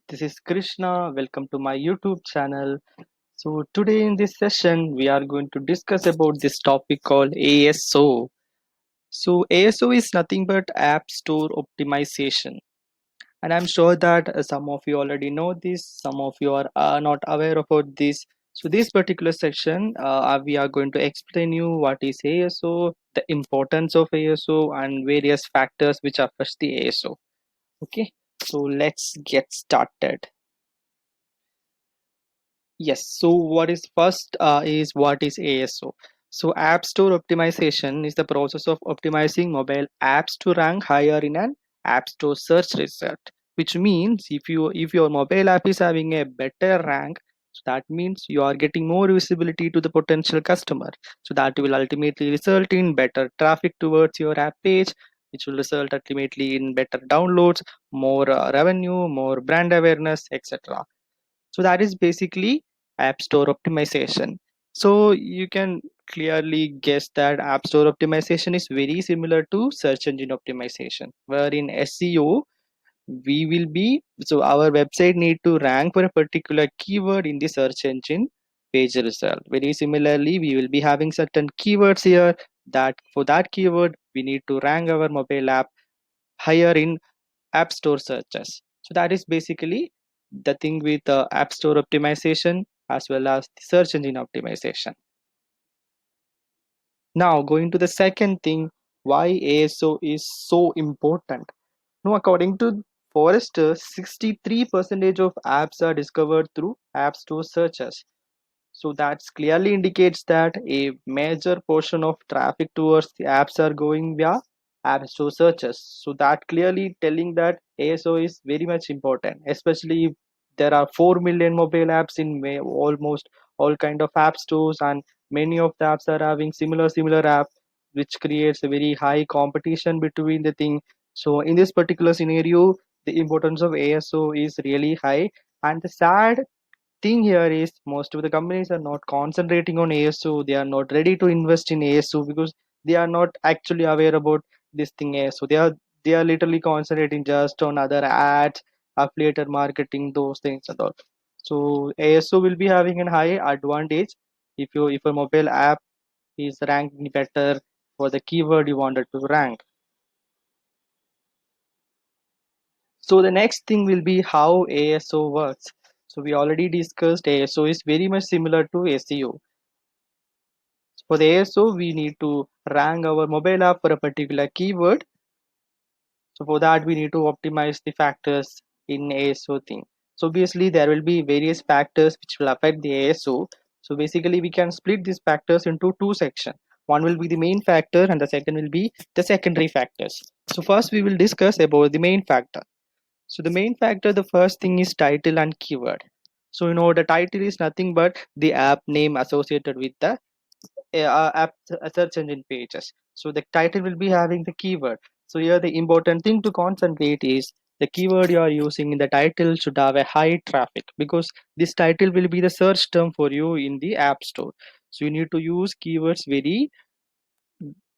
this is Krishna. Welcome to my YouTube channel. So today in this session, we are going to discuss about this topic called ASO. So ASO is nothing but App Store Optimization. And I'm sure that some of you already know this, some of you are not aware about this. So this particular section, we are going to explain you what is ASO, the importance of ASO, and various factors which affect the ASO. Okay, so let's get started. Yes, so what is first is what is ASO. So App Store optimization is the process of optimizing mobile apps to rank higher in an App Store search result. Which means if your mobile app is having a better rank, so that means you are getting more visibility to the potential customer. So that will ultimately result in better traffic towards your app page, which will result ultimately in better downloads, more revenue, more brand awareness, etc. So that is basically App Store optimization. So you can clearly guess that App Store optimization is very similar to search engine optimization, where in SEO we will be so our website need to rank for a particular keyword in the search engine page result. Very similarly, we will be having certain keywords here that for that keyword we need to rank our mobile app higher in App Store searches. So that is basically the thing with App Store optimization as well as the search engine optimization. Now going to the second thing, why ASO is so important. Now according to Forrester, 63% of apps are discovered through App Store searches. So that clearly indicates that a major portion of traffic towards the apps are going via app store searches. So that clearly telling that ASO is very much important, especially if there are 4 million mobile apps in almost all kind of app stores, and many of the apps are having similar app, which creates a very high competition between the thing. So in this particular scenario, the importance of ASO is really high. And the sad thing here is most of the companies are not concentrating on ASO. They are not ready to invest in ASO because they are not actually aware about this thing ASO. They are literally concentrating just on other ads, affiliated marketing, those things and all. So ASO will be having a high advantage if a mobile app is ranking better for the keyword you wanted to rank. So the next thing will be how ASO works. So we already discussed ASO is very much similar to SEO. For the ASO, we need to rank our mobile app for a particular keyword. So for that, we need to optimize the factors in ASO thing. So obviously, there will be various factors which will affect the ASO. So basically, we can split these factors into two sections. One will be the main factor, and the second will be the secondary factors. So first, we will discuss about the main factor. So the main factor, the first thing is title and keyword. So the title is nothing but the app name associated with the app search engine pages. So the title will be having the keyword. So here the important thing to concentrate is the keyword you are using in the title should have a high traffic, because this title will be the search term for you in the app store. So you need to use keywords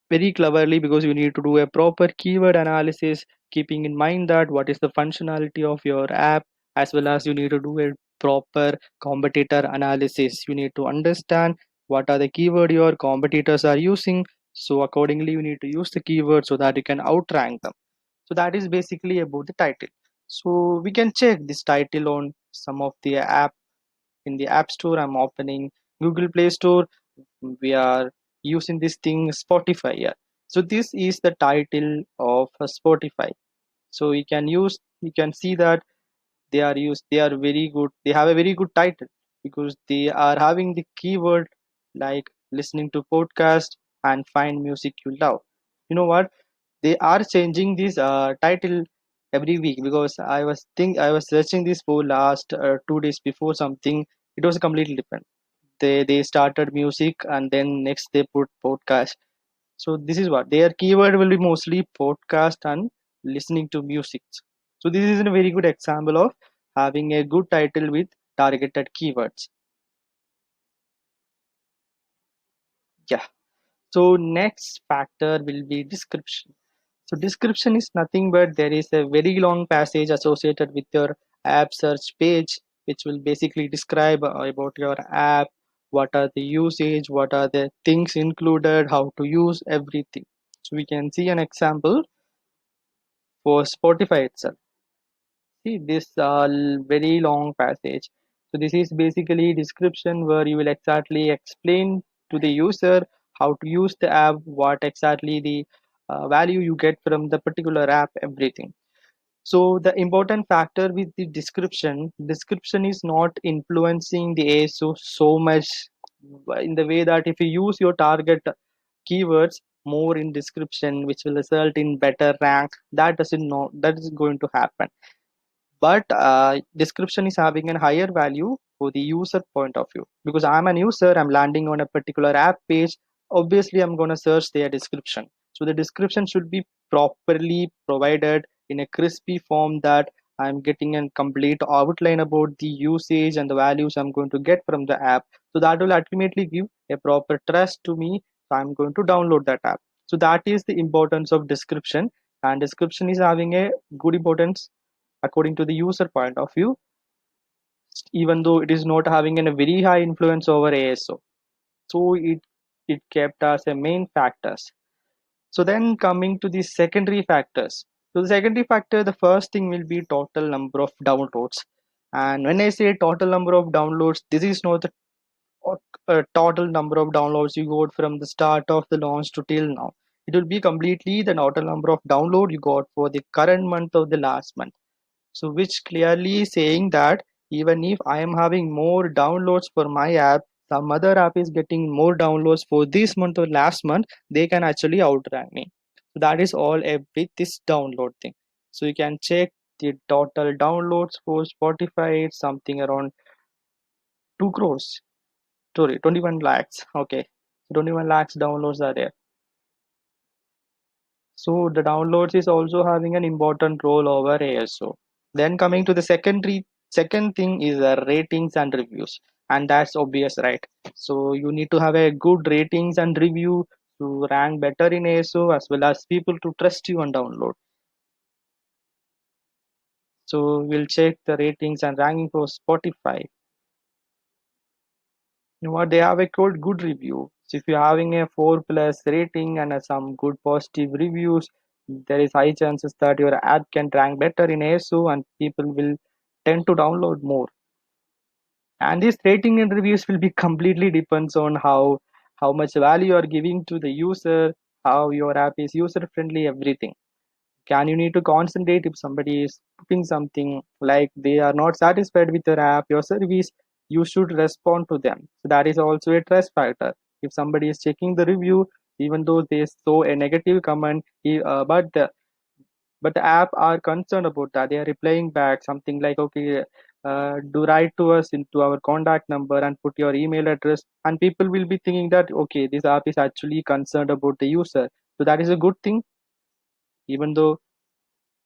very cleverly, because you need to do a proper keyword analysis, keeping in mind that what is the functionality of your app, as well as you need to do a proper competitor analysis. You need to understand what are the keyword your competitors are using, so accordingly you need to use the keyword so that you can outrank them. So that is basically about the title. So we can check this title on some of the app. In the app store, I'm opening Google Play Store. We are using this thing Spotify here. So this is the title of Spotify. So you can see that they are very good, they have a very good title, because they are having the keyword like listening to podcast and find music you love. You know what, they are changing this title every week, because I was searching this for last 2 days before something. It was completely different. They started music and then next they put podcast. So this is what their keyword will be, mostly podcast and listening to music. So this is a very good example of having a good title with targeted keywords. Yeah. So next factor will be description. So description is nothing but there is a very long passage associated with your app search page, which will basically describe about your app, what are the usage, what are the things included, how to use everything. So we can see an example for Spotify itself. See this very long passage. So this is basically description where you will exactly explain to the user how to use the app, what exactly the value you get from the particular app, everything. So the important factor with the description is not influencing the ASO so much in the way that if you use your target keywords more in description, which will result in better rank, that doesn't know that is going to happen. But description is having a higher value for the user point of view, because I'm an user, I'm landing on a particular app page, obviously I'm going to search their description. So the description should be properly provided in a crispy form, that I'm getting a complete outline about the usage and the values I'm going to get from the app. So that will ultimately give a proper trust to me, so I'm going to download that app. So that is the importance of description, and description is having a good importance according to the user point of view, even though it is not having a very high influence over ASO. So it kept as a main factors. So then coming to the secondary factors. So the secondary factor, the first thing will be total number of downloads. And when I say total number of downloads, this is not the total number of downloads you got from the start of the launch to till now. It will be completely the total number of download you got for the current month of the last month. So which clearly saying that even if I am having more downloads for my app, some other app is getting more downloads for this month or last month, they can actually outrank me. So that is all with this download thing. So you can check the total downloads for Spotify, it's something around 2 crores. Sorry, 21 lakhs. Okay. 21 lakhs downloads are there. So the downloads is also having an important role over ASO. Then coming to the second thing is ratings and reviews, and that's obvious, right? So you need to have a good ratings and review to rank better in ASO, as well as people to trust you on download. So we'll check the ratings and ranking for Spotify. You know what, they have a good review. So if you're having a 4 plus rating and some good positive reviews, there is high chances that your app can rank better in ASO and people will tend to download more. And this rating and reviews will be completely depends on how much value you are giving to the user, how your app is user friendly, everything. Can you need to concentrate if somebody is putting something like they are not satisfied with your app, your service, you should respond to them. So that is also a trust factor. If somebody is checking the review, even though they show a negative comment, but the app are concerned about that, they are replying back something like, okay, do write to us into our contact number and put your email address, and people will be thinking that okay, this app is actually concerned about the user. So that is a good thing. Even though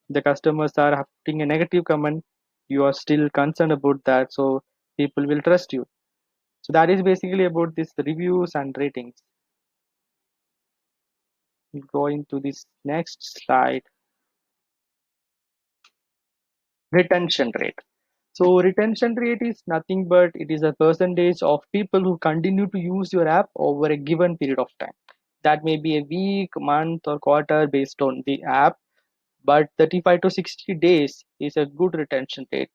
the customers are putting a negative comment, you are still concerned about that, so people will trust you. So that is basically about this reviews and ratings. Going to this next slide, retention rate. So retention rate is nothing but it is a percentage of people who continue to use your app over a given period of time. That may be a week, month, or quarter based on the app, but 35 to 60 days is a good retention rate.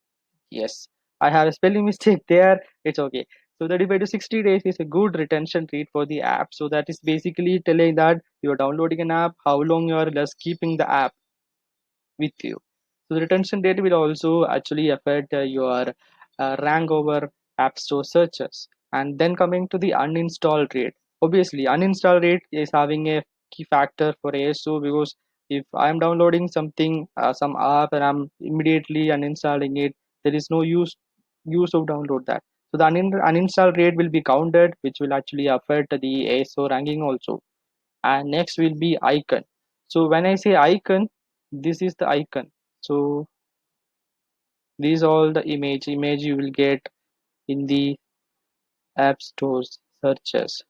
Yes, I have a spelling mistake there. It's okay. So 35 to 60 days is a good retention rate for the app. So that is basically telling that you're downloading an app, how long you are just keeping the app with you. So the retention rate will also actually affect your rank over App Store searches. And then coming to the uninstall rate. Obviously, uninstall rate is having a key factor for ASO, because if I'm downloading something, some app, and I'm immediately uninstalling it, there is no use of download that. So the uninstall rate will be counted, which will actually affect the ASO ranking also. And next will be icon. So when I say icon, this is the icon. So these all the image you will get in the app stores searches.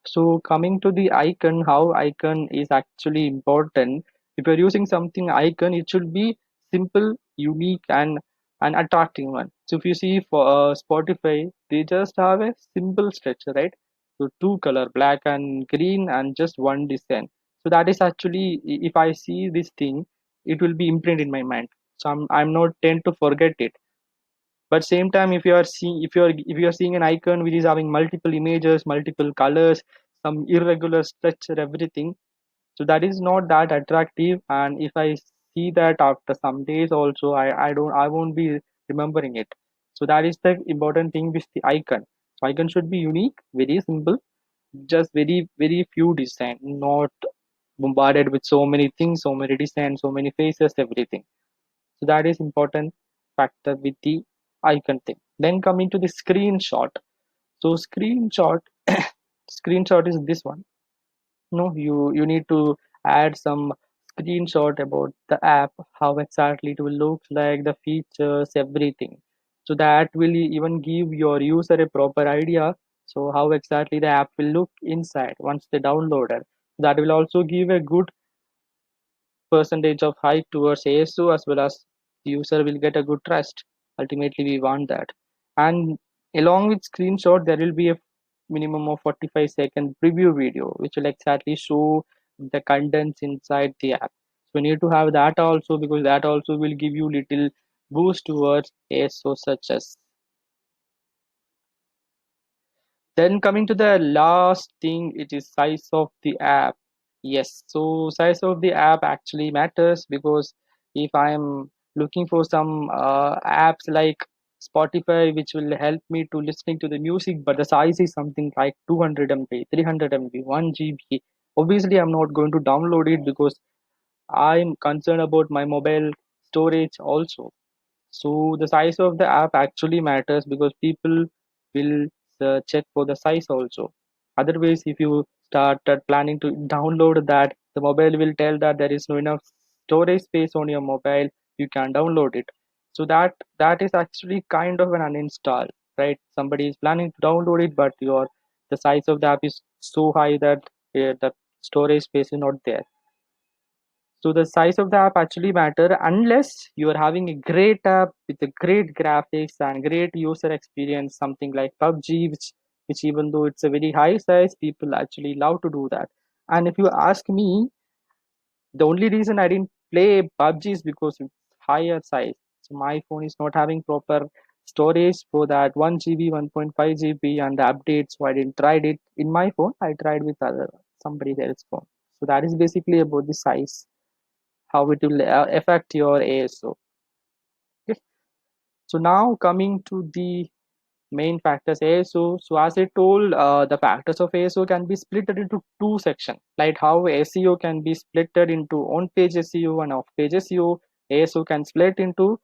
So coming to the icon, how icon is actually important. If you're using something icon, it should be simple, unique, and and attracting one. So if you see for Spotify, they just have a simple structure, right? So two color, black and green, and just one design. So that is actually, if I see this thing, it will be imprinted in my mind. So I'm not tend to forget it. But same time, if you are seeing seeing an icon which is having multiple images, multiple colors, some irregular structure, everything, so that is not that attractive. And if I see that after some days also, I won't be remembering it. So that is the important thing with the icon. So icon should be unique, very simple, just very few design, not bombarded with so many things, so many designs, so many faces, everything. So that is important factor with the icon thing. Then coming to the screenshot. So screenshot screenshot is this one. No, you need to add some screenshot about the app, how exactly it will look like, the features, everything. So that will even give your user a proper idea, so how exactly the app will look inside once they download it. That will also give a good percentage of hype towards ASO, as well as the user will get a good trust. Ultimately, we want that. And along with screenshot, there will be a minimum of 45-second preview video, which will exactly show the contents inside the app. So we need to have that also, because that also will give you little boost towards ASO success. Then coming to the last thing, it is size of the app. Yes, so size of the app actually matters, because if I'm looking for some apps like Spotify, which will help me to listening to the music, but the size is something like 200 MB, 300 MB, 1 GB. Obviously, I'm not going to download it, because I'm concerned about my mobile storage also. So the size of the app actually matters, because people will check for the size also. Otherwise, if you started planning to download that, the mobile will tell that there is no enough storage space on your mobile. You can download it. So that is actually kind of an uninstall, right? Somebody is planning to download it, but your the size of the app is so high that the storage space is not there. So the size of the app actually matter, unless you are having a great app with a great graphics and great user experience, something like PUBG, which even though it's a very high size, people actually love to do that. And if you ask me, the only reason I didn't play PUBG is because it's higher size. So my phone is not having proper storage for that 1 GB, 1.5 GB and the updates. So I didn't tried it in my phone. I tried with other somebody else's phone. So that is basically about the size, how it will affect your ASO. Okay. So now coming to the main factors ASO. So as I told, the factors of ASO can be split into two sections, like how SEO can be split into on-page SEO and off-page SEO. ASO can split into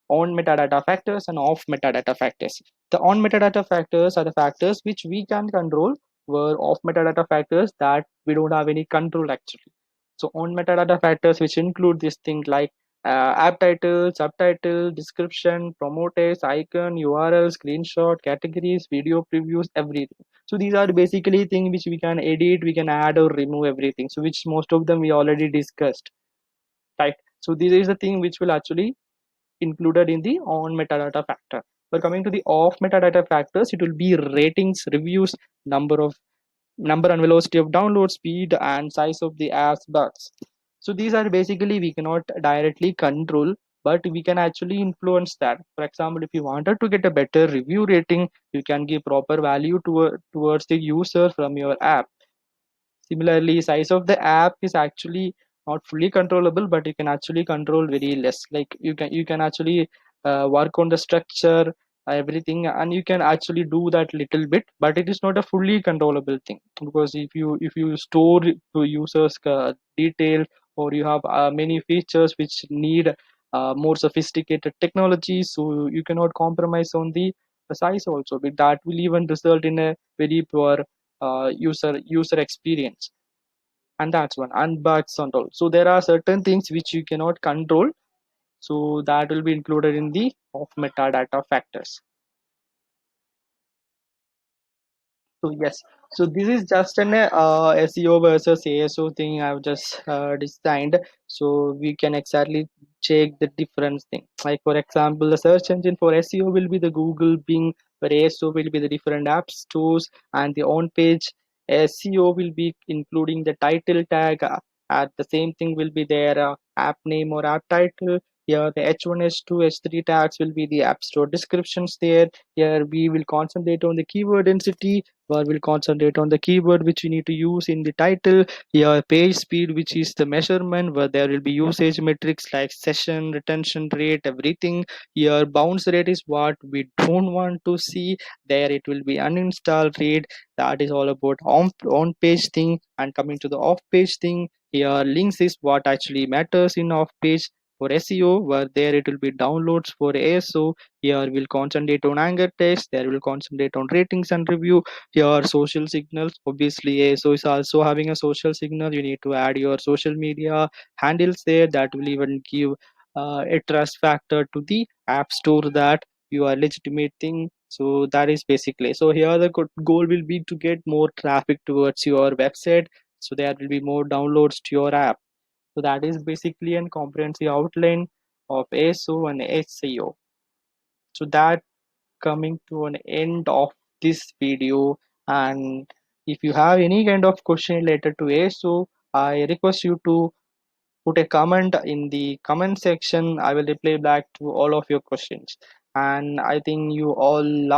on metadata factors and off metadata factors. The on metadata factors are the factors which we can control, where off metadata factors that we don't have any control actually. So on metadata factors, which include this thing like app title, subtitle, description, promoters, icon, URL, screenshot, categories, video previews, everything. So these are basically things which we can edit, we can add or remove everything. So which most of them we already discussed, right? So this is the thing which will actually included in the on metadata factor. But coming to the off metadata factors, it will be ratings, reviews, number and velocity of download, speed, and size of the apps bugs. So these are basically we cannot directly control, but we can actually influence that. For example, if you wanted to get a better review rating, you can give proper value towards the user from your app. Similarly, size of the app is actually not fully controllable, but you can actually control very less. Like you can actually work on the structure, everything, and you can actually do that little bit, but it is not a fully controllable thing, because if you store to users detail, or you have many features which need more sophisticated technology, so you cannot compromise on the size also, but that will even result in a very poor user experience. And that's one, and bugs and all. So there are certain things which you cannot control, so that will be included in the off metadata factors. So yes, so this is just an SEO versus ASO thing I've just designed, so we can exactly check the different thing. Like for example, the search engine for SEO will be the Google, Bing, where ASO will be the different app stores, and the on page SEO will be including the title tag. At the same thing will be their app name or app title. Here the H1, H2, H3 tags will be the app store descriptions there. Here we will concentrate on the keyword density, where we'll concentrate on the keyword which we need to use in the title. Here page speed, which is the measurement, where there will be usage metrics like session, retention rate, everything. Here bounce rate is what we don't want to see. There it will be uninstall rate. That is all about on page thing. And coming to the off page thing, here links is what actually matters in off page for SEO, where there it will be downloads for ASO. Here we'll concentrate on anchor text. There we'll concentrate on ratings and review. Here social signals. Obviously, ASO is also having a social signal. You need to add your social media handles there. That will even give a trust factor to the app store that you are legitimate thing. So that is basically, so here the goal will be to get more traffic towards your website, so there will be more downloads to your app. So that is basically a comprehensive outline of ASO and SEO. So that coming to an end of this video. And if you have any kind of question related to ASO, I request you to put a comment in the comment section. I will reply back to all of your questions. And I think you all